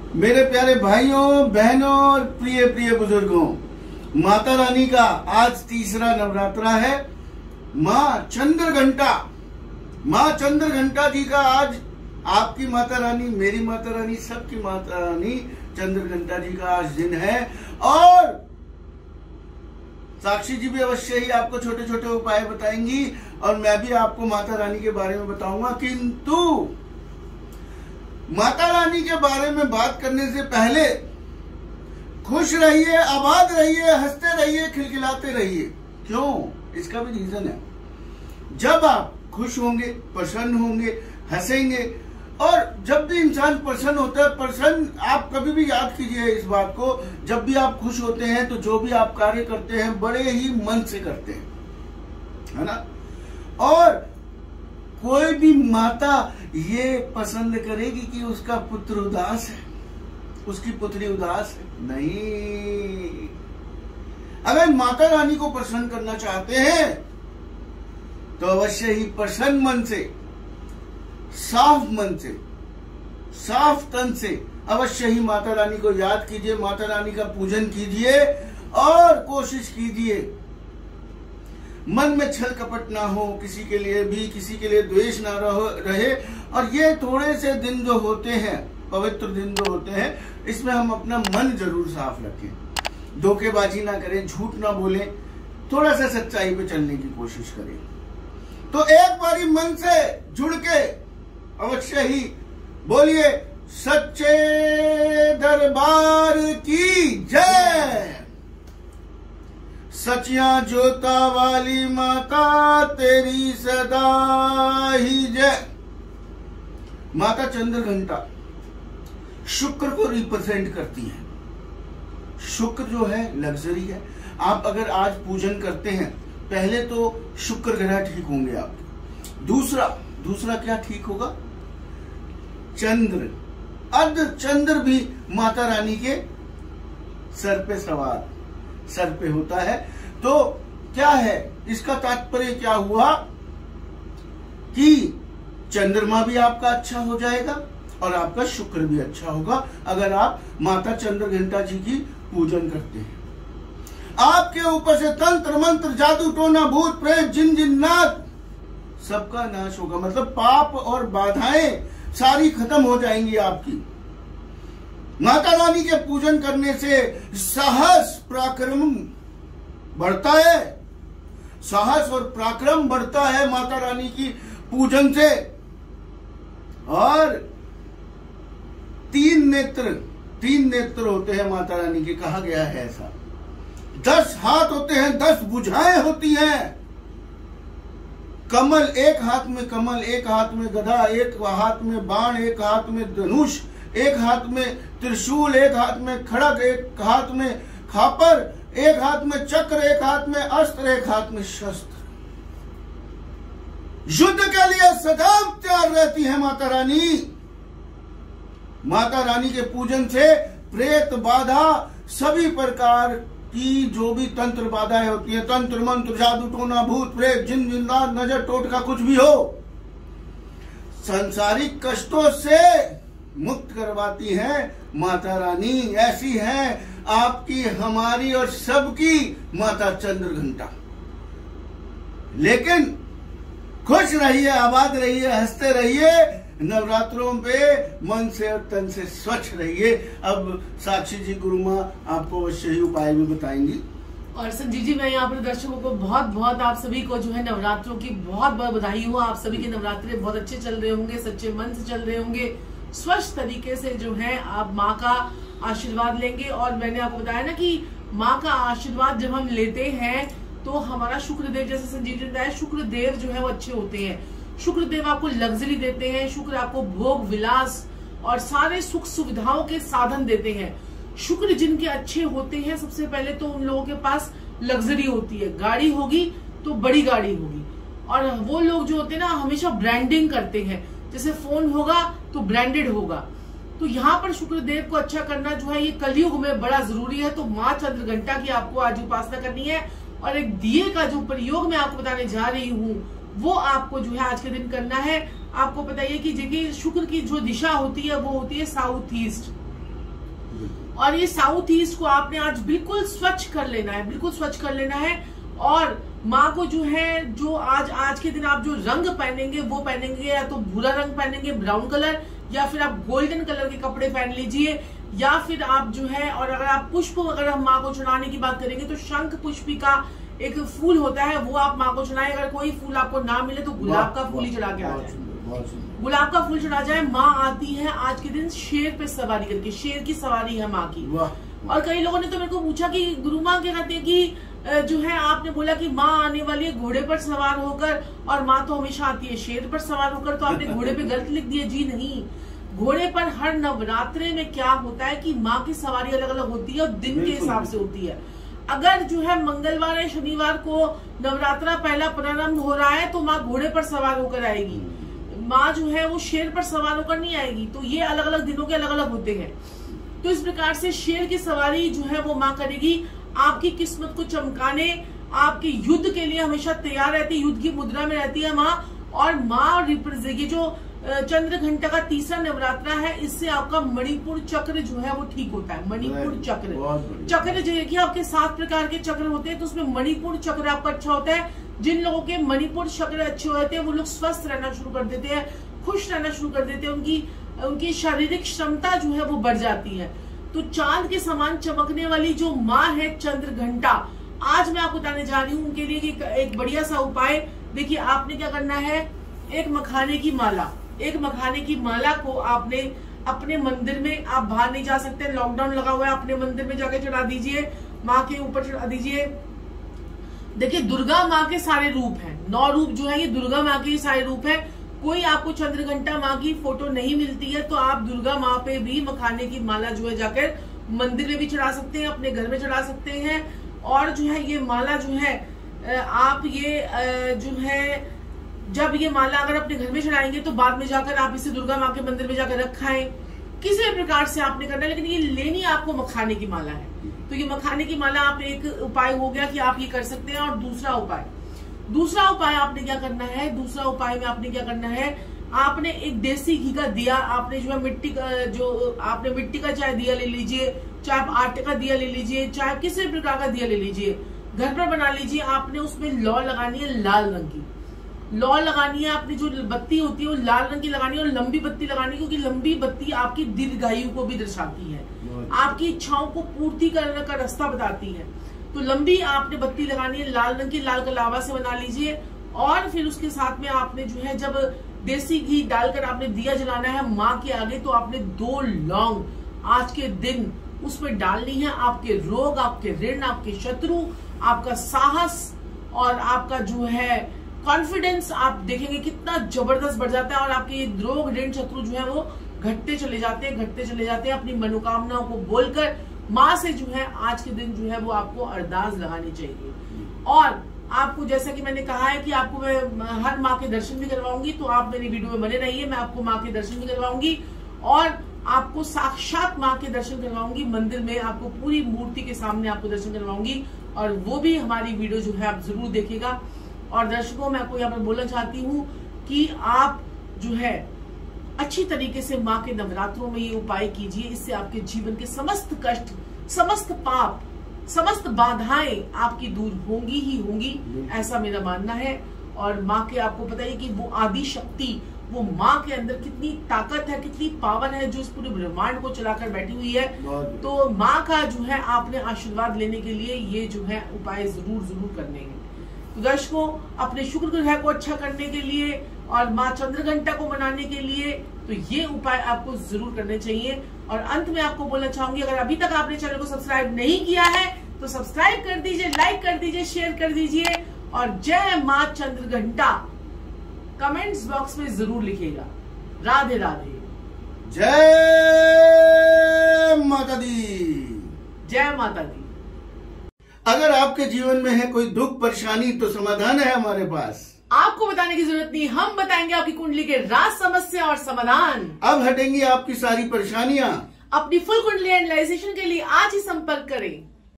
मेरे प्यारे भाइयों बहनों और प्रिय प्रिय बुजुर्गों, माता रानी का आज तीसरा नवरात्रा है। माँ चंद्रघंटा जी का आज आपकी माता रानी, मेरी माता रानी, सबकी माता रानी चंद्रघंटा जी का आज दिन है। और साक्षी जी भी अवश्य ही आपको छोटे छोटे उपाय बताएंगी और मैं भी आपको माता रानी के बारे में बताऊंगा। किंतु माता रानी के बारे में बात करने से पहले खुश रहिए, आबाद रहिए, हंसते रहिए, खिलखिलाते रहिए। क्यों? इसका भी रीजन है। जब आप खुश होंगे, प्रसन्न होंगे, हंसेंगे, और जब भी इंसान प्रसन्न होता है, प्रसन्न, आप कभी भी याद कीजिए इस बात को, जब भी आप खुश होते हैं तो जो भी आप कार्य करते हैं बड़े ही मन से करते हैं, है ना। और कोई भी माता ये पसंद करेगी कि उसका पुत्र उदास है, उसकी पुत्री उदास है? नहीं। अगर माता रानी को प्रसन्न करना चाहते हैं तो अवश्य ही प्रसन्न मन से, साफ मन से, साफ तन से अवश्य ही माता रानी को याद कीजिए, माता रानी का पूजन कीजिए और कोशिश कीजिए मन में छल कपट ना हो, किसी के लिए भी, किसी के लिए द्वेष ना रहे। और ये थोड़े से दिन जो होते हैं, पवित्र दिन जो होते हैं, इसमें हम अपना मन जरूर साफ रखें, धोखेबाजी ना करें, झूठ ना बोलें, थोड़ा सा सच्चाई पे चलने की कोशिश करें। तो एक बारी मन से जुड़ के अवश्य ही बोलिए सच्चे दरबार की जय। सचिया जोता वाली माता तेरी सदा ही जय। माता चंद्रघंटा शुक्र को रिप्रेजेंट करती है। शुक्र जो है लग्जरी है। आप अगर आज पूजन करते हैं, पहले तो शुक्र ग्रह ठीक होंगे आपके। दूसरा क्या ठीक होगा? चंद्र, अर्ध चंद्र भी माता रानी के सर पे सवार, सर पे होता है। तो क्या है इसका तात्पर्य? क्या हुआ कि चंद्रमा भी आपका अच्छा हो जाएगा और आपका शुक्र भी अच्छा होगा अगर आप माता चंद्रघंटा जी की पूजन करते हैं। आपके ऊपर से तंत्र मंत्र, जादू टोना, भूत प्रेत, जिन जिन्नात सबका नाश होगा। मतलब पाप और बाधाएं सारी खत्म हो जाएंगी आपकी। माता रानी के पूजन करने से साहस पराक्रम बढ़ता है, साहस और पराक्रम बढ़ता है माता रानी की पूजन से। और तीन नेत्र होते हैं माता रानी के, कहा गया है ऐसा। 10 हाथ होते हैं, 10 भुजाएं होती हैं। कमल, एक हाथ में कमल, एक हाथ में गदा, एक हाथ में बाण, एक हाथ में धनुष, एक हाथ में त्रिशूल, एक हाथ में खड़ग, एक हाथ में खापर, एक हाथ में चक्र, एक हाथ में अस्त्र, एक हाथ में शस्त्र। युद्ध के लिए सदा तैयार रहती है माता रानी। माता रानी के पूजन से प्रेत बाधा, सभी प्रकार की जो भी तंत्र बाधाएं होती है, तंत्र मंत्र, जादू टोना, भूत प्रेत, जिन जिन्नात, नजर टोटका, कुछ भी हो, सांसारिक कष्टों से मुक्त करवाती है माता रानी। ऐसी है आपकी, हमारी और सबकी माता चंद्रघंटा। लेकिन खुश रहिए, आबाद रहिए, हंसते रहिए, नवरात्रों पे मन से और तन से स्वच्छ रहिए। अब साक्षी जी, गुरु माँ आपको अवश्य ही उपाय भी बताएंगी। और संजीव जी, मैं यहाँ पर दर्शकों को बहुत आप सभी को जो है नवरात्रों की बहुत बधाई हो। आप सभी के नवरात्रे बहुत अच्छे चल रहे होंगे, सच्चे मन से चल रहे होंगे, स्वच्छ तरीके से जो है आप माँ का आशीर्वाद लेंगे। और मैंने आपको बताया ना कि माँ का आशीर्वाद जब हम लेते हैं तो हमारा शुक्रदेव, जैसे संजीव जी ने बताया, शुक्रदेव जो है वो अच्छे होते हैं। शुक्रदेव आपको लग्जरी देते हैं, शुक्र आपको भोग विलास और सारे सुख सुविधाओं के साधन देते हैं। शुक्र जिनके अच्छे होते हैं, सबसे पहले तो उन लोगों के पास लग्जरी होती है, गाड़ी होगी तो बड़ी गाड़ी होगी। और वो लोग जो होते हैं ना, हमेशा ब्रांडिंग करते हैं, जैसे फोन होगा तो ब्रांडेड होगा। तो यहाँ पर शुक्रदेव को अच्छा करना जो है ये कलयुग में बड़ा जरूरी है। तो माँ चंद्रघंटा की आपको आज उपासना करनी है। और एक दिए का जो प्रयोग मैं आपको बताने जा रही हूँ वो आपको जो है आज के दिन करना है। आपको बताइए कि देखिए शुक्र की जो दिशा होती है वो होती है साउथ ईस्ट, और ये साउथ ईस्ट को आपने आज बिल्कुल स्वच्छ कर लेना है, बिल्कुल स्वच्छ कर लेना है। और माँ को जो है, जो आज के दिन आप जो रंग पहनेंगे वो पहनेंगे, या तो भूरा रंग पहनेंगे ब्राउन कलर, या फिर आप गोल्डन कलर के कपड़े पहन लीजिए, या फिर आप जो है, और अगर आप पुष्प, अगर हम माँ को चढ़ाने की बात करेंगे तो शंख पुष्पी का एक फूल होता है, वो आप माँ को चढ़ाएं। अगर कोई फूल आपको ना मिले तो गुलाब का फूल ही चढ़ा के आ जाए, गुलाब का फूल चढ़ा जाए। माँ आती है आज के दिन शेर पे सवारी करके, शेर की सवारी है माँ की। और कई लोगों ने तो मेरे को पूछा कि गुरु माँ क्या कहते हैं कि जो है, आपने बोला कि माँ आने वाली है घोड़े पर सवार होकर, और माँ तो हमेशा आती है शेर पर सवार होकर, तो आपने घोड़े पे गलत लिख दिया। जी नहीं, घोड़े पर हर नवरात्रे में क्या होता है कि माँ की सवारी अलग अलग होती है और दिन के हिसाब से होती है। अगर जो है मंगलवार या शनिवार को नवरात्रा पहला प्रारंभ हो रहा है तो माँ घोड़े पर सवार होकर आएगी, माँ जो है वो शेर पर सवार होकर नहीं आएगी। तो ये अलग अलग दिनों के अलग अलग होते हैं। तो इस प्रकार से शेर की सवारी जो है वो माँ करेगी, आपकी किस्मत को चमकाने, आपके युद्ध के लिए हमेशा तैयार रहती है, युद्ध की मुद्रा में रहती है माँ। और माँ ये जो चंद्र घंटा का तीसरा नवरात्रा है, इससे आपका मणिपुर चक्र जो है वो ठीक होता है। मणिपुर चक्र जो है कि आपके 7 प्रकार के चक्र होते हैं, तो उसमें मणिपुर चक्र आपका अच्छा होता है। जिन लोगों के मणिपुर चक्र अच्छे होते हैं वो लोग स्वस्थ रहना शुरू कर देते हैं, खुश रहना शुरू कर देते हैं, उनकी शारीरिक क्षमता जो है वो बढ़ जाती है। तो चांद के समान चमकने वाली जो माँ है चंद्र घंटा, आज मैं आपको बताने जा रही हूँ उनके लिए एक बढ़िया सा उपाय। देखिए, आपने क्या करना है, एक मखाने की माला को आपने अपने मंदिर में, आप बाहर नहीं जा सकते, लॉकडाउन लगा हुआ है, अपने मंदिर में जाके चढ़ा दीजिए, माँ के ऊपर चढ़ा दीजिए। देखिए, दुर्गा माँ के सारे रूप हैं, 9 रूप जो है ये दुर्गा माँ के सारे रूप है। कोई आपको चंद्रघंटा माँ की फोटो नहीं मिलती है तो आप दुर्गा माँ पे भी मखाने की माला जो है जाकर मंदिर में भी चढ़ा सकते हैं, अपने घर में चढ़ा सकते हैं। और जो है ये माला जो है आप ये जो है, जब ये माला अगर अपने घर में चढ़ाएंगे तो बाद में जाकर आप इसे दुर्गा माँ के मंदिर में जाकर रखाएं, किसी प्रकार से आपने करना है। लेकिन ये लेनी आपको मखाने की माला है, तो ये मखाने की माला आप, एक उपाय हो गया कि आप ये कर सकते हैं। और दूसरा उपाय आपने क्या करना है, दूसरा उपाय में आपने क्या करना है, आपने एक देसी घी का दिया, आपने जो है मिट्टी का चाहे दिया ले लीजिए, चाहे आप आटे का दिया ले लीजिए, चाहे किसी प्रकार का दिया ले लीजिए, घर पर बना लीजिए। आपने उसमें लौ लगानी है, लाल रंग की लौ लगानी है। आपने जो बत्ती होती है वो लाल रंग की लगानी है, और लंबी बत्ती लगानी है, क्योंकि लंबी बत्ती आपकी दीर्घायु को भी दर्शाती है, आपकी इच्छाओं को पूर्ति करने का रास्ता बताती है। तो लंबी आपने बत्ती लगानी है, लाल रंग की, लाल कलावा से बना लीजिए। और फिर उसके साथ में आपने जो है, जब देसी घी डालकर आपने दिया जलाना है माँ के आगे, तो आपने 2 लौंग आज के दिन उसमें डालनी है। आपके रोग, आपके ऋण, आपके शत्रु, आपका साहस और आपका जो है कॉन्फिडेंस, आप देखेंगे कितना जबरदस्त बढ़ जाता है। और आपके ये रोग, ऋण, शत्रु जो है वो घटते चले जाते हैं। अपनी मनोकामनाओं को बोलकर माँ से जो है आज के दिन जो है वो आपको अरदास लगानी चाहिए। और आपको, जैसा कि मैंने कहा है कि आपको मैं हर माँ के दर्शन भी करवाऊंगी, तो आप मेरी वीडियो में बने रहिए। मैं आपको माँ के दर्शन भी करवाऊंगी और आपको साक्षात माँ के दर्शन करवाऊंगी मंदिर में, आपको पूरी मूर्ति के सामने आपको दर्शन करवाऊंगी। और वो भी हमारी वीडियो जो है आप जरूर देखिएगा। और दर्शकों, मैं आपको यहाँ पर बोलना चाहती हूँ कि आप जो है अच्छी तरीके से माँ के नवरात्रों में ये उपाय कीजिए। इससे आपके जीवन के समस्त कष्ट, समस्त पाप, समस्त बाधाएं आपकी दूर होंगी ही होंगी, ऐसा मेरा मानना है। और माँ के, आपको पता है कि वो आदि शक्ति, वो माँ के अंदर कितनी ताकत है, कितनी पावर है, जो इस पूरे ब्रह्मांड को चलाकर बैठी हुई है। तो माँ का जो है आपने आशीर्वाद लेने के लिए ये जो है उपाय जरूर करने हैं। तो दर्शकों, अपने शुक्र ग्रह को अच्छा करने के लिए और माँ चंद्रघंटा को मनाने के लिए तो ये उपाय आपको जरूर करने चाहिए। और अंत में आपको बोलना चाहूंगी, अगर अभी तक आपने चैनल को सब्सक्राइब नहीं किया है तो सब्सक्राइब कर दीजिए, लाइक कर दीजिए, शेयर कर दीजिए। और जय माँ चंद्रघंटा कमेंट्स बॉक्स में जरूर लिखिएगा। राधे राधे। जय माता दी। जय माता दी। अगर आपके जीवन में है कोई दुख परेशानी तो समाधान है हमारे पास। आपको बताने की जरूरत नहीं, हम बताएंगे आपकी कुंडली के राज, समस्या और समाधान। अब हटेंगी आपकी सारी परेशानियां। अपनी फुल कुंडली एनालाइजेशन के लिए आज ही संपर्क करें।